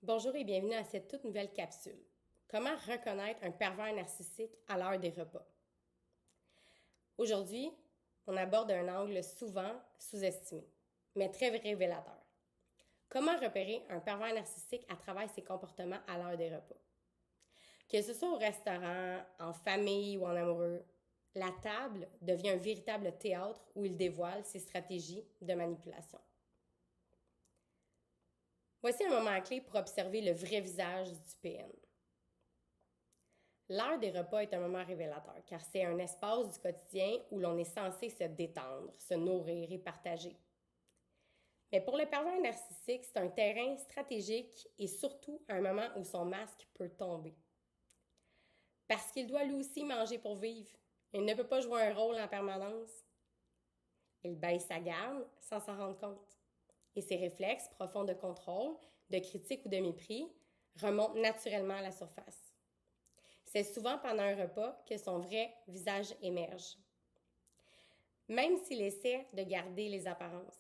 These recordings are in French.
Bonjour et bienvenue à cette toute nouvelle capsule. Comment reconnaître un pervers narcissique à l'heure des repas? Aujourd'hui, on aborde un angle souvent sous-estimé, mais très révélateur. Comment repérer un pervers narcissique à travers ses comportements à l'heure des repas? Que ce soit au restaurant, en famille ou en amoureux, la table devient un véritable théâtre où il dévoile ses stratégies de manipulation. Voici un moment clé pour observer le vrai visage du PN. L'heure des repas est un moment révélateur, car c'est un espace du quotidien où l'on est censé se détendre, se nourrir et partager. Mais pour le pervers narcissique, c'est un terrain stratégique et surtout un moment où son masque peut tomber. Parce qu'il doit lui aussi manger pour vivre. Il ne peut pas jouer un rôle en permanence. Il baisse sa garde sans s'en rendre compte. Et ses réflexes profonds de contrôle, de critique ou de mépris remontent naturellement à la surface. C'est souvent pendant un repas que son vrai visage émerge. Même s'il essaie de garder les apparences,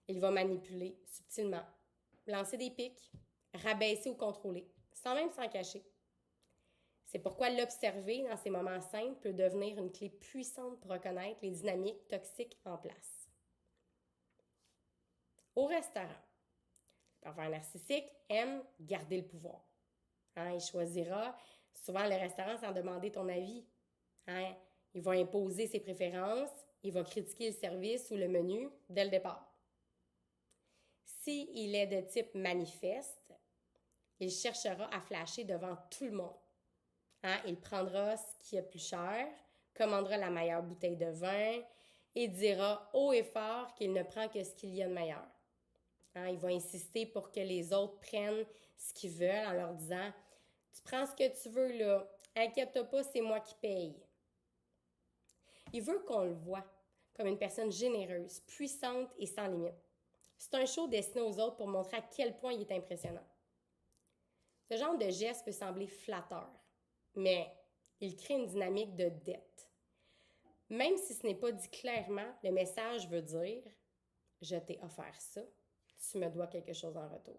il va manipuler subtilement, lancer des pics, rabaisser ou contrôler, sans même s'en cacher. C'est pourquoi l'observer dans ces moments simples peut devenir une clé puissante pour reconnaître les dynamiques toxiques en place. Au restaurant, le pervers narcissique aime garder le pouvoir. Il choisira souvent le restaurant sans demander ton avis. Il va imposer ses préférences, il va critiquer le service ou le menu dès le départ. S'il est de type manifeste, il cherchera à flasher devant tout le monde. Il prendra ce qui est plus cher, commandera la meilleure bouteille de vin et dira haut et fort qu'il ne prend que ce qu'il y a de meilleur. Il va insister pour que les autres prennent ce qu'ils veulent en leur disant « Tu prends ce que tu veux là, inquiète-toi pas, c'est moi qui paye. » Il veut qu'on le voie comme une personne généreuse, puissante et sans limite. C'est un show destiné aux autres pour montrer à quel point il est impressionnant. Ce genre de geste peut sembler flatteur, mais il crée une dynamique de dette. Même si ce n'est pas dit clairement, le message veut dire « Je t'ai offert ça, tu me dois quelque chose en retour. »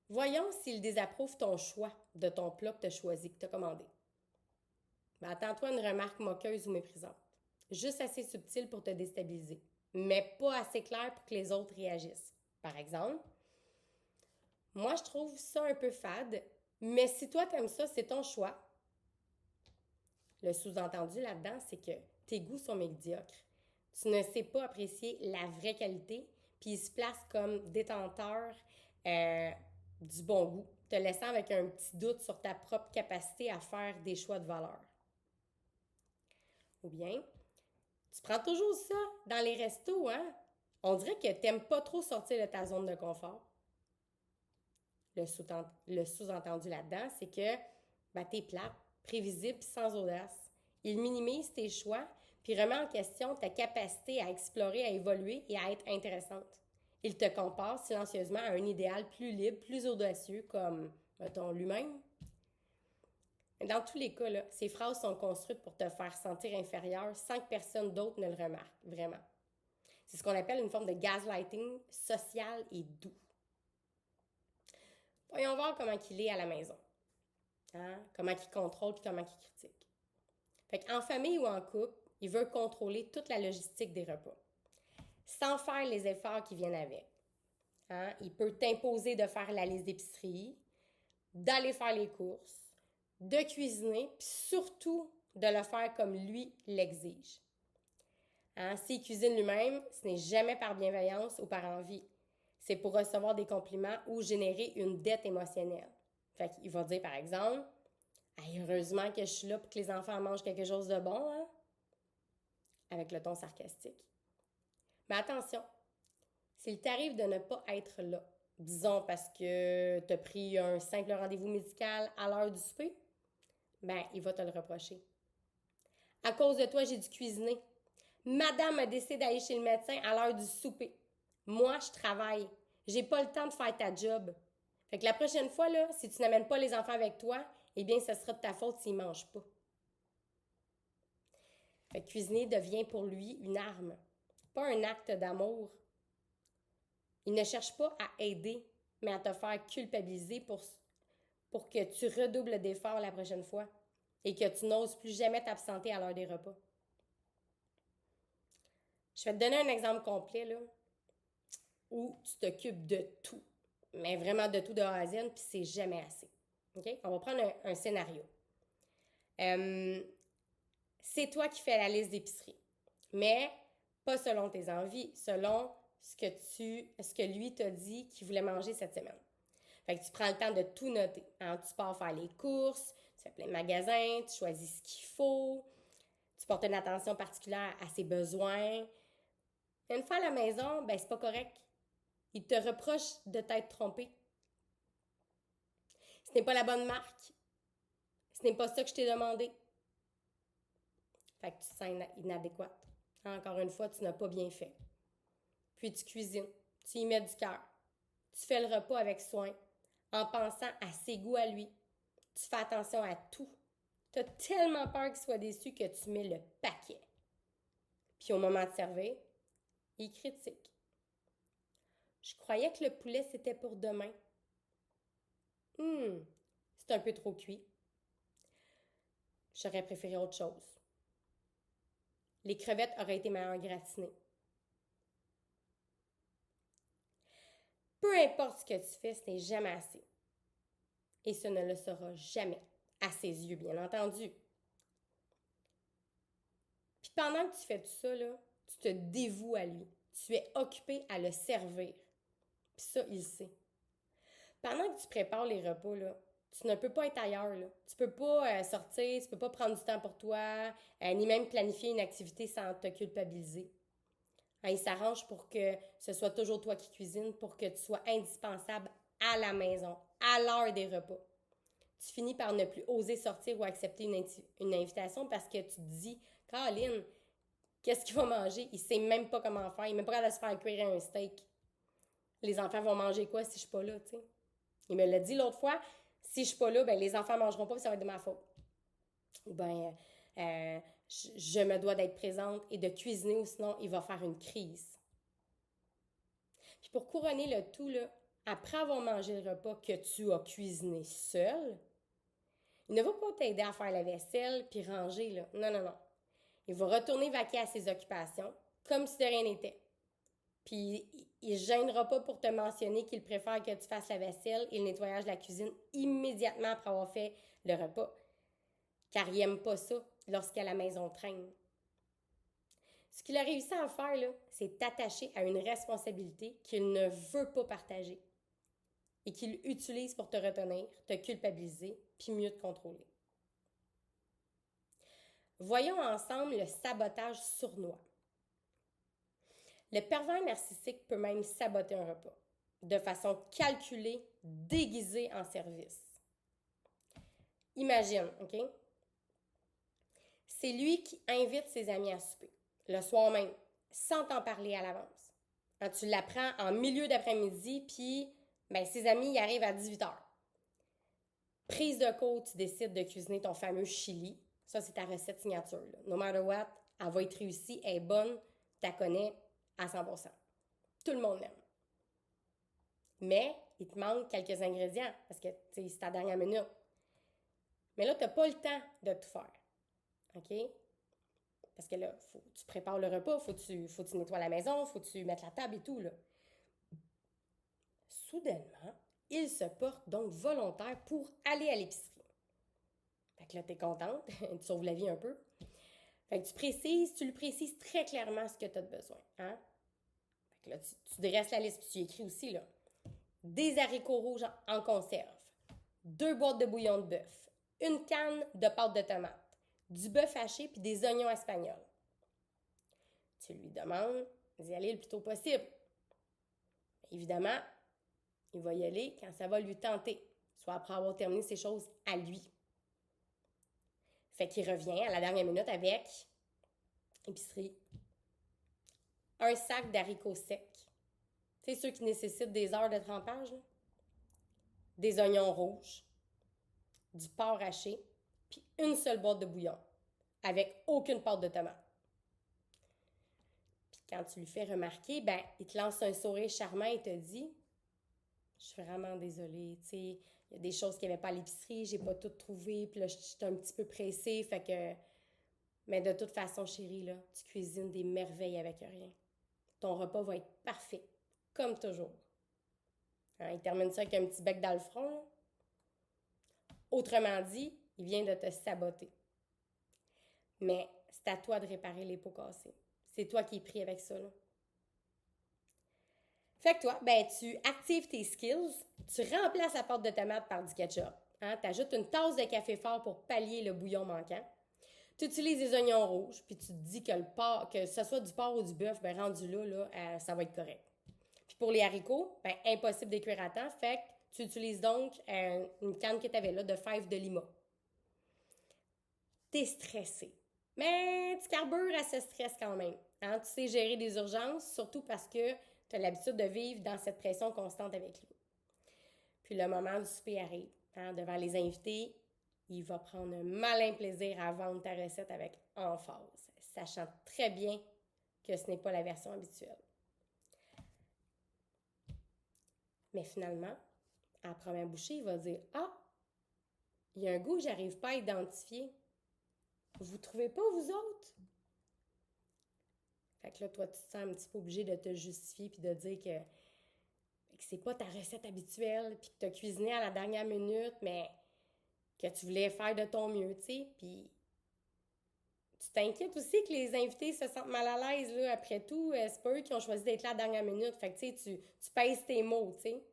Voyons s'il désapprouve ton choix de ton plat que tu as choisi, que tu as commandé. Attends-toi une remarque moqueuse ou méprisante. Juste assez subtile pour te déstabiliser, mais pas assez clair pour que les autres réagissent. Par exemple, moi je trouve ça un peu fade, mais si toi t'aimes ça, c'est ton choix. Le sous-entendu là-dedans, c'est que tes goûts sont médiocres. Tu ne sais pas apprécier la vraie qualité, puis il se place comme détenteur du bon goût, te laissant avec un petit doute sur ta propre capacité à faire des choix de valeur. Ou bien, tu prends toujours ça dans les restos, hein? On dirait que t'aimes pas trop sortir de ta zone de confort. Le sous-entendu là-dedans, c'est que t'es plate, prévisible puis sans audace. Il minimise tes choix puis remet en question ta capacité à explorer, à évoluer et à être intéressante. Il te compare silencieusement à un idéal plus libre, plus audacieux, comme, mettons, lui-même. Dans tous les cas, là, ces phrases sont construites pour te faire sentir inférieur sans que personne d'autre ne le remarque, vraiment. C'est ce qu'on appelle une forme de gaslighting social et doux. Voyons voir comment il est à la maison. Comment il contrôle et comment il critique. En famille ou en couple, il veut contrôler toute la logistique des repas, sans faire les efforts qui viennent avec. Il peut t'imposer de faire la liste d'épicerie, d'aller faire les courses, de cuisiner, puis surtout de le faire comme lui l'exige. S'il cuisine lui-même, ce n'est jamais par bienveillance ou par envie. C'est pour recevoir des compliments ou générer une dette émotionnelle. Il va dire par exemple hey, « Heureusement que je suis là pour que les enfants mangent quelque chose de bon, hein? » Avec le ton sarcastique. Mais attention, s'il t'arrive de ne pas être là, disons parce que tu as pris un simple rendez-vous médical à l'heure du souper, il va te le reprocher. À cause de toi, j'ai dû cuisiner. Madame a décidé d'aller chez le médecin à l'heure du souper. Moi, je travaille. J'ai pas le temps de faire ta job. La prochaine fois, là, si tu n'amènes pas les enfants avec toi, eh bien, ce sera de ta faute s'ils mangent pas. Cuisiner devient pour lui une arme, pas un acte d'amour. Il ne cherche pas à aider, mais à te faire culpabiliser pour que tu redoubles d'efforts la prochaine fois et que tu n'oses plus jamais t'absenter à l'heure des repas. Je vais te donner un exemple complet, là, où tu t'occupes de tout, mais vraiment de tout de A à Z, puis c'est jamais assez. OK? On va prendre un scénario. C'est toi qui fais la liste d'épicerie, mais pas selon tes envies, selon ce que lui t'a dit qu'il voulait manger cette semaine. Fait que tu prends le temps de tout noter. Hein? Tu pars faire les courses, tu fais plein de magasins, tu choisis ce qu'il faut, tu portes une attention particulière à ses besoins. Une fois à la maison, ben c'est pas correct. Il te reproche de t'être trompé. Ce n'est pas la bonne marque. Ce n'est pas ça que je t'ai demandé. Fait que tu te sens inadéquate. Encore une fois, tu n'as pas bien fait. Puis tu cuisines, tu y mets du cœur. Tu fais le repas avec soin, en pensant à ses goûts à lui. Tu fais attention à tout. Tu as tellement peur qu'il soit déçu que tu mets le paquet. Puis au moment de servir, il critique. Je croyais que le poulet, c'était pour demain. C'est un peu trop cuit. J'aurais préféré autre chose. Les crevettes auraient été meilleures gratinées. Peu importe ce que tu fais, ce n'est jamais assez. Et ce ne le sera jamais, à ses yeux, bien entendu. Puis pendant que tu fais tout ça, là, tu te dévoues à lui. Tu es occupé à le servir. Puis ça, il sait. Pendant que tu prépares les repas, là, tu ne peux pas être ailleurs. Là. Tu peux pas sortir, tu peux pas prendre du temps pour toi, ni même planifier une activité sans te culpabiliser. Hein, il s'arrange pour que ce soit toujours toi qui cuisines, pour que tu sois indispensable à la maison, à l'heure des repas. Tu finis par ne plus oser sortir ou accepter une invitation parce que tu te dis, Caroline, qu'est-ce qu'il va manger? Il sait même pas comment faire. Il n'est même pas capable de se faire cuire un steak. Les enfants vont manger quoi si je suis pas là, tu sais? Il me l'a dit l'autre fois, si je suis pas là, ben les enfants mangeront pas, ça va être de ma faute. Ou je me dois d'être présente et de cuisiner ou sinon il va faire une crise. Puis pour couronner le tout, là, après avoir mangé le repas que tu as cuisiné seul, il ne va pas t'aider à faire la vaisselle puis ranger, là. Non, non, non. Il va retourner vaquer à ses occupations comme si de rien n'était. Puis il ne gênera pas pour te mentionner qu'il préfère que tu fasses la vaisselle et le nettoyage de la cuisine immédiatement après avoir fait le repas. Car il n'aime pas ça lorsqu'à la maison traîne. Ce qu'il a réussi à faire, là, c'est t'attacher à une responsabilité qu'il ne veut pas partager et qu'il utilise pour te retenir, te culpabiliser, puis mieux te contrôler. Voyons ensemble le sabotage sournois. Le pervers narcissique peut même saboter un repas, de façon calculée, déguisée en service. Imagine, OK? C'est lui qui invite ses amis à souper, le soir même, sans t'en parler à l'avance. Quand tu l'apprends en milieu d'après-midi, puis ses amis y arrivent à 18h. Prise de côte, tu décides de cuisiner ton fameux chili. Ça, c'est ta recette signature. Là. No matter what, elle va être réussie, elle est bonne, tu la connais à 100%. Tout le monde l'aime. Mais il te manque quelques ingrédients parce que c'est ta dernière minute. Mais là, tu n'as pas le temps de tout faire. OK? Parce que là, tu prépares le repas, faut que tu nettoies la maison, faut que tu mettes la table et tout. Là. Soudainement, il se porte donc volontaire pour aller à l'épicerie. Fait que là, t'es contente, tu sauves la vie un peu. Fait que tu lui précises très clairement ce que tu as besoin. Hein? Fait que là, tu dresses la liste, puis tu écris aussi, là. Des haricots rouges en conserve, 2 boîtes de bouillon de bœuf, une canne de pâte de tomate, du bœuf haché puis des oignons espagnols. Tu lui demandes d'y aller le plus tôt possible. Évidemment, il va y aller quand ça va lui tenter, soit après avoir terminé ses choses à lui. Fait qu'il revient à la dernière minute avec épicerie, un sac d'haricots secs, tu sais, ceux qui nécessitent des heures de trempage, là. Des oignons rouges, du porc haché, puis une seule boîte de bouillon, avec aucune pâte de tomate. Puis quand tu lui fais remarquer, il te lance un sourire charmant et te dit je suis vraiment désolée, tu sais, il y a des choses qu'il n'y avait pas à l'épicerie, j'ai pas tout trouvé, puis là, j'étais un petit peu pressée, fait que... Mais de toute façon, chérie, là, tu cuisines des merveilles avec rien. Ton repas va être parfait, comme toujours. Hein, il termine ça avec un petit bec dans le front, là. Autrement dit, il vient de te saboter. Mais c'est à toi de réparer les pots cassés. C'est toi qui es pris avec ça, là. Fait que toi, ben, tu actives tes skills, tu remplaces la pâte de tomate par du ketchup. Hein, tu ajoutes une tasse de café fort pour pallier le bouillon manquant. Tu utilises des oignons rouges, puis tu te dis que le porc, que ce soit du porc ou du bœuf, ben rendu là, ça va être correct. Puis pour les haricots, ben impossible de cuire à temps, fait que tu utilises donc une canne que tu avais là de fèves de lima. T'es stressé. Mais tu carbures à ce stress quand même. Hein? Tu sais gérer des urgences, surtout parce que tu as l'habitude de vivre dans cette pression constante avec lui. Puis le moment du souper arrive. Hein? Devant les invités, il va prendre un malin plaisir à vendre ta recette avec emphase, sachant très bien que ce n'est pas la version habituelle. Mais finalement, à la première bouchée, il va dire « Ah, il y a un goût que j'arrive pas à identifier. Vous trouvez pas, vous autres? » Fait que là, toi, tu te sens un petit peu obligé de te justifier puis de dire que c'est pas ta recette habituelle puis que tu as cuisiné à la dernière minute, mais que tu voulais faire de ton mieux, tu sais. Puis tu t'inquiètes aussi que les invités se sentent mal à l'aise, là. Après tout, c'est pas eux qui ont choisi d'être là à la dernière minute. Fait que, tu sais, tu pèses tes mots, tu sais.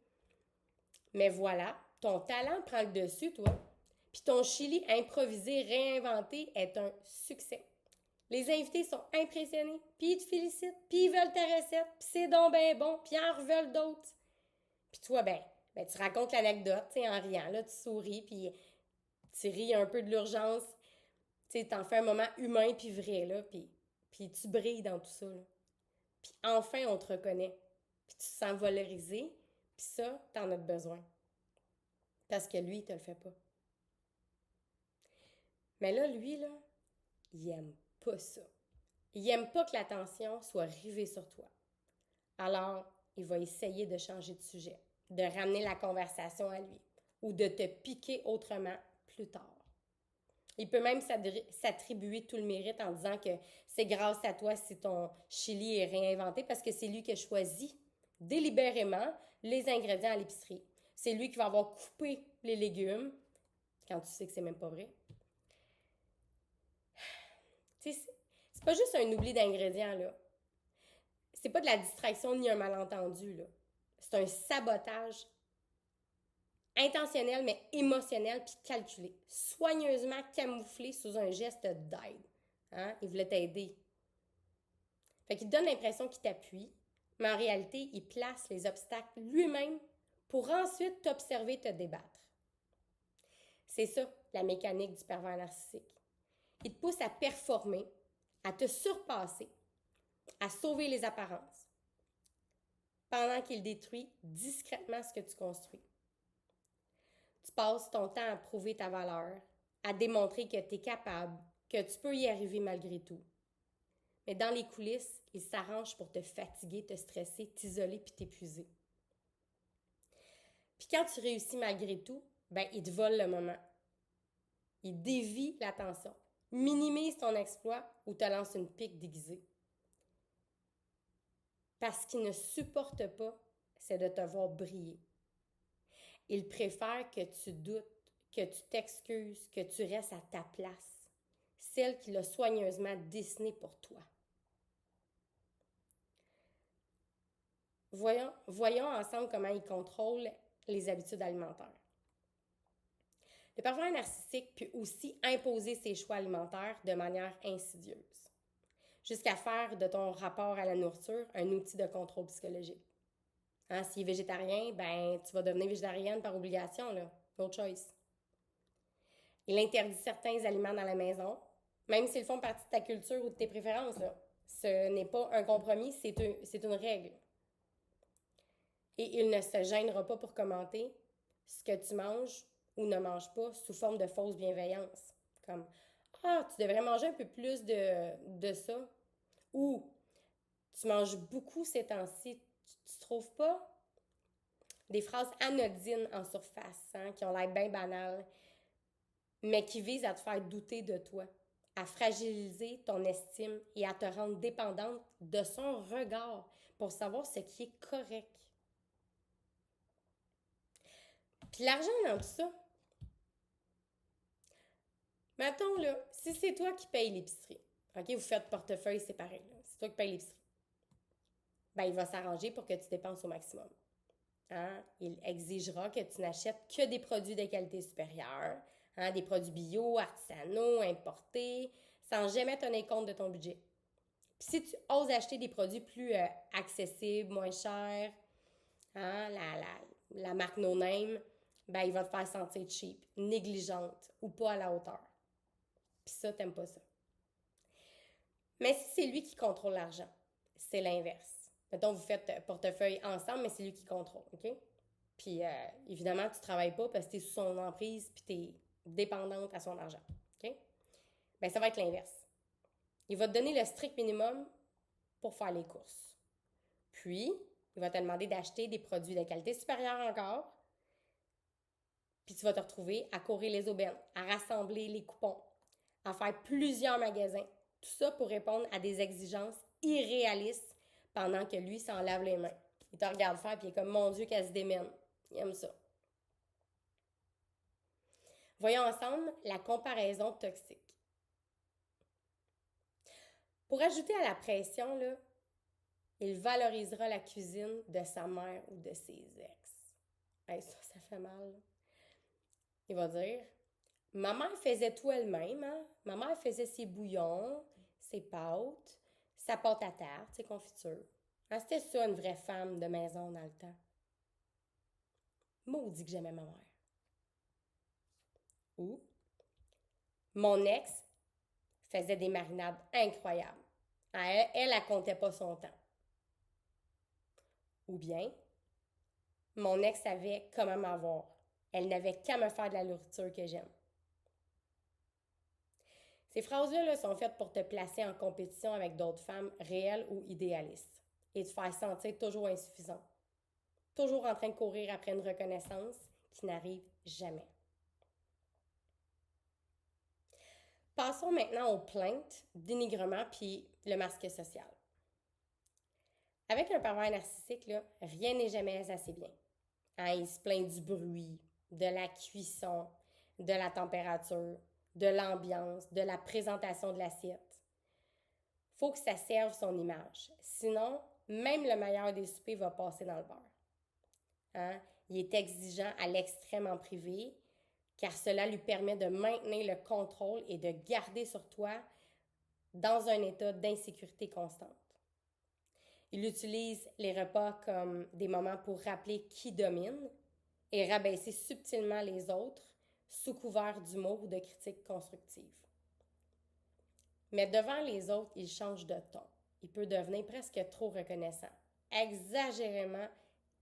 Mais voilà, ton talent prend le dessus, toi. Puis ton chili improvisé, réinventé est un succès. Les invités sont impressionnés, puis ils te félicitent, puis ils veulent ta recette, puis c'est donc ben bon, puis ils en veulent d'autres. Puis toi, ben, tu racontes l'anecdote, tu sais, en riant, là, tu souris, puis tu ris un peu de l'urgence. Tu sais, t'en fais un moment humain puis vrai, là, puis tu brilles dans tout ça, là. Puis enfin, on te reconnaît, puis tu te sens valorisé, puis ça, t'en as besoin. Parce que lui, il te le fait pas. Mais là, lui, là, il aime pas ça. Il aime pas que l'attention soit rivée sur toi. Alors, il va essayer de changer de sujet, de ramener la conversation à lui, ou de te piquer autrement plus tard. Il peut même s'attribuer tout le mérite en disant que c'est grâce à toi si ton chili est réinventé parce que c'est lui qui a choisi délibérément les ingrédients à l'épicerie. C'est lui qui va avoir coupé les légumes quand tu sais que c'est même pas vrai. Tu sais, c'est pas juste un oubli d'ingrédients, là. C'est pas de la distraction ni un malentendu, là. C'est un sabotage intentionnel, mais émotionnel puis calculé, soigneusement camouflé sous un geste d'aide. Hein? Il voulait t'aider. Fait qu'il te donne l'impression qu'il t'appuie, mais en réalité, il place les obstacles lui-même pour ensuite t'observer te débattre. C'est ça, la mécanique du pervers narcissique. Il te pousse à performer, à te surpasser, à sauver les apparences, pendant qu'il détruit discrètement ce que tu construis. Tu passes ton temps à prouver ta valeur, à démontrer que tu es capable, que tu peux y arriver malgré tout. Mais dans les coulisses, il s'arrange pour te fatiguer, te stresser, t'isoler puis t'épuiser. Puis quand tu réussis malgré tout, ben il te vole le moment. Il dévie l'attention, minimise ton exploit ou te lance une pique déguisée. Parce qu'il ne supporte pas, c'est de te voir briller. Il préfère que tu doutes, que tu t'excuses, que tu restes à ta place, celle qu'il a soigneusement dessinée pour toi. Voyons ensemble comment il contrôle les habitudes alimentaires. Le pervers narcissique peut aussi imposer ses choix alimentaires de manière insidieuse, jusqu'à faire de ton rapport à la nourriture un outil de contrôle psychologique. Hein, s'il est végétarien, ben tu vas devenir végétarienne par obligation, là. No choice. Il interdit certains aliments dans la maison, même s'ils font partie de ta culture ou de tes préférences, là. Ce n'est pas un compromis, c'est une règle. Et il ne se gênera pas pour commenter ce que tu manges ou ne manges pas sous forme de fausse bienveillance. Comme « Ah, tu devrais manger un peu plus de ça. » Ou « Tu manges beaucoup ces temps-ci, tu trouves pas? » des phrases anodines en surface, hein, qui ont l'air bien banales, mais qui visent à te faire douter de toi, à fragiliser ton estime et à te rendre dépendante de son regard pour savoir ce qui est correct. Puis l'argent dans tout ça, mettons là, si c'est toi qui payes l'épicerie, OK, vous faites portefeuille séparé, c'est toi qui payes l'épicerie, ben il va s'arranger pour que tu dépenses au maximum. Hein? Il exigera que tu n'achètes que des produits de qualité supérieure, hein, des produits bio, artisanaux, importés, sans jamais tenir compte de ton budget. Puis si tu oses acheter des produits plus accessibles, moins chers, hein, la marque no name, ben il va te faire sentir cheap, négligente ou pas à la hauteur. Puis ça, t'aimes pas ça. Mais si c'est lui qui contrôle l'argent, c'est l'inverse. Mettons, vous faites portefeuille ensemble, mais c'est lui qui contrôle, OK? Puis évidemment, tu travailles pas parce que tu es sous son emprise puis tu es dépendante à son argent, OK? Bien, ça va être l'inverse. Il va te donner le strict minimum pour faire les courses. Puis, il va te demander d'acheter des produits de qualité supérieure encore. Puis tu vas te retrouver à courir les aubaines, à rassembler les coupons, à faire plusieurs magasins. Tout ça pour répondre à des exigences irréalistes pendant que lui s'en lave les mains. Il te regarde faire puis il est comme, mon Dieu, qu'elle se démène. Il aime ça. Voyons ensemble la comparaison toxique. Pour ajouter à la pression, là, il valorisera la cuisine de sa mère ou de ses ex. Hey, ça fait mal. Là. Il va dire, ma mère faisait tout elle-même. Hein? Ma mère faisait ses bouillons, ses pâtes, sa pâte à tarte, ses confitures. Hein, c'était ça, une vraie femme de maison dans le temps. Maudit que j'aimais ma mère. Ou, mon ex faisait des marinades incroyables. Elle comptait pas son temps. Ou bien, mon ex savait comment m'avoir. Elle n'avait qu'à me faire de la nourriture que j'aime. Ces phrases-là là, sont faites pour te placer en compétition avec d'autres femmes réelles ou idéalistes et te faire sentir toujours insuffisant. Toujours en train de courir après une reconnaissance qui n'arrive jamais. Passons maintenant aux plaintes, dénigrement puis le masque social. Avec un pervers narcissique, là, rien n'est jamais assez bien. Hein, il se plaint du bruit, de la cuisson, de la température, de l'ambiance, de la présentation de l'assiette. Faut que ça serve son image. Sinon, même le meilleur des soupers va passer dans le beurre. Hein? Il est exigeant à l'extrême en privé, car cela lui permet de maintenir le contrôle et de garder sur toi dans un état d'insécurité constante. Il utilise les repas comme des moments pour rappeler qui domine et rabaisser subtilement les autres sous couvert d'humour ou de critiques constructives. Mais devant les autres, il change de ton. Il peut devenir presque trop reconnaissant, exagérément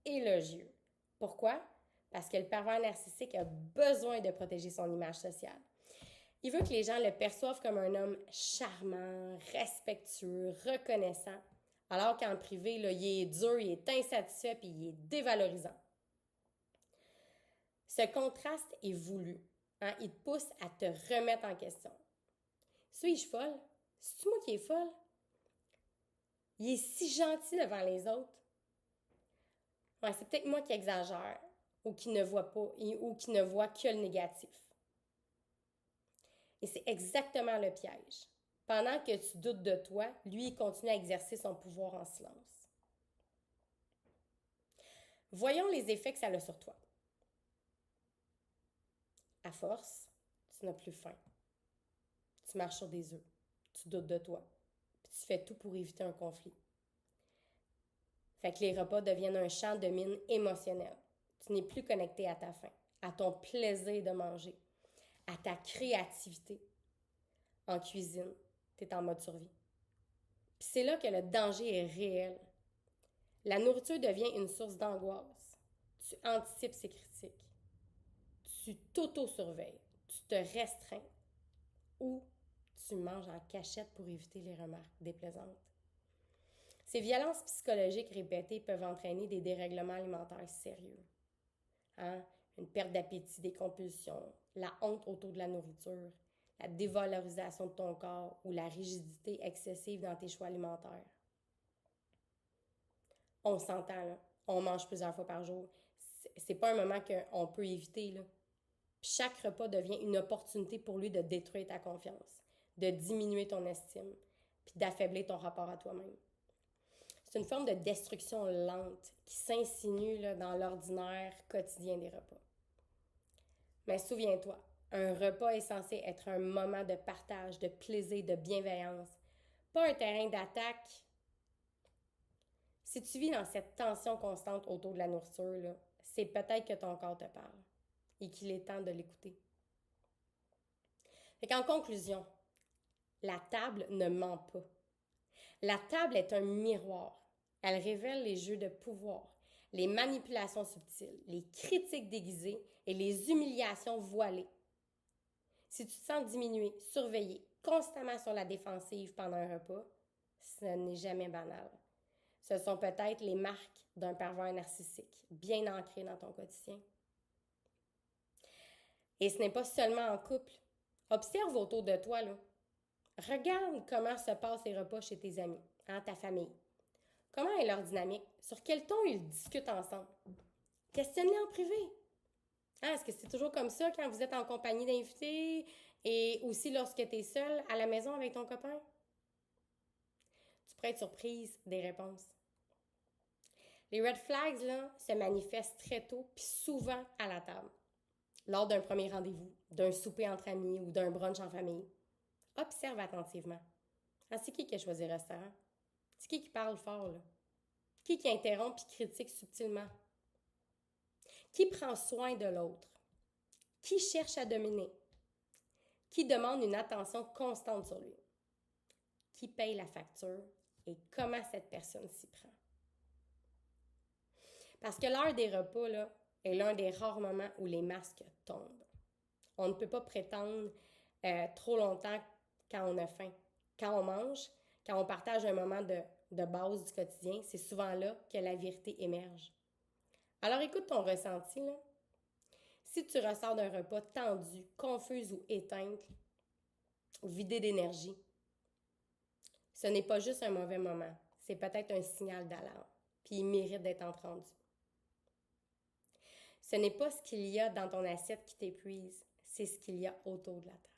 élogieux. Pourquoi? Parce que le pervers narcissique a besoin de protéger son image sociale. Il veut que les gens le perçoivent comme un homme charmant, respectueux, reconnaissant, alors qu'en privé, là, il est dur, il est insatisfait et il est dévalorisant. Ce contraste est voulu. Hein? Il te pousse à te remettre en question. Suis-je folle? C'est-tu moi qui est folle? Il est si gentil devant les autres. Ouais, c'est peut-être moi qui exagère ou qui ne voit pas ou qui ne voit que le négatif. Et c'est exactement le piège. Pendant que tu doutes de toi, lui, il continue à exercer son pouvoir en silence. Voyons les effets que ça a sur toi. À force, tu n'as plus faim. Tu marches sur des œufs. Tu doutes de toi. Puis tu fais tout pour éviter un conflit. Fait que les repas deviennent un champ de mine émotionnel. Tu n'es plus connecté à ta faim, à ton plaisir de manger, à ta créativité. En cuisine, tu es en mode survie. Puis c'est là que le danger est réel. La nourriture devient une source d'angoisse. Tu anticipes ses critiques. Tu t'auto-surveilles. Tu te restreins. Ou tu manges en cachette pour éviter les remarques déplaisantes. Ces violences psychologiques répétées peuvent entraîner des dérèglements alimentaires sérieux. hein? Une perte d'appétit, des compulsions, la honte autour de la nourriture, la dévalorisation de ton corps ou la rigidité excessive dans tes choix alimentaires. On s'entend, là. On mange plusieurs fois par jour. C'est pas un moment qu'on peut éviter, là. Puis chaque repas devient une opportunité pour lui de détruire ta confiance, de diminuer ton estime, puis d'affaiblir ton rapport à toi-même. C'est une forme de destruction lente qui s'insinue là, dans l'ordinaire quotidien des repas. Mais souviens-toi, un repas est censé être un moment de partage, de plaisir, de bienveillance, pas un terrain d'attaque. Si tu vis dans cette tension constante autour de la nourriture, là, c'est peut-être que ton corps te parle et qu'il est temps de l'écouter. Fait qu'en conclusion, la table ne ment pas. La table est un miroir. Elle révèle les jeux de pouvoir, les manipulations subtiles, les critiques déguisées et les humiliations voilées. Si tu te sens diminué, surveillé, constamment sur la défensive pendant un repas, ce n'est jamais banal. Ce sont peut-être les marques d'un pervers narcissique, bien ancrées dans ton quotidien. Et ce n'est pas seulement en couple. Observe autour de toi, là. Regarde comment se passent les repas chez tes amis, hein, ta famille. Comment est leur dynamique? Sur quel ton ils discutent ensemble? Questionne-les en privé. Hein, est-ce que c'est toujours comme ça quand vous êtes en compagnie d'invités et aussi lorsque tu es seul à la maison avec ton copain? Tu pourrais être surprise des réponses. Les red flags là, se manifestent très tôt puis souvent à la table. Lors d'un premier rendez-vous, d'un souper entre amis ou d'un brunch en famille. Observe attentivement. Ah, c'est qui a choisi le restaurant? C'est qui parle fort, là? Qui interrompt et critique subtilement? Qui prend soin de l'autre? Qui cherche à dominer? Qui demande une attention constante sur lui? Qui paye la facture et comment cette personne s'y prend? Parce que l'heure des repas, là, est l'un des rares moments où les masques tombent. On ne peut pas prétendre trop longtemps quand on a faim. Quand on mange, quand on partage un moment de base du quotidien, c'est souvent là que la vérité émerge. Alors écoute ton ressenti, là. Si tu ressors d'un repas tendu, confuse ou éteinte, vidé d'énergie, ce n'est pas juste un mauvais moment, c'est peut-être un signal d'alarme, puis il mérite d'être entendu. Ce n'est pas ce qu'il y a dans ton assiette qui t'épuise, c'est ce qu'il y a autour de la table.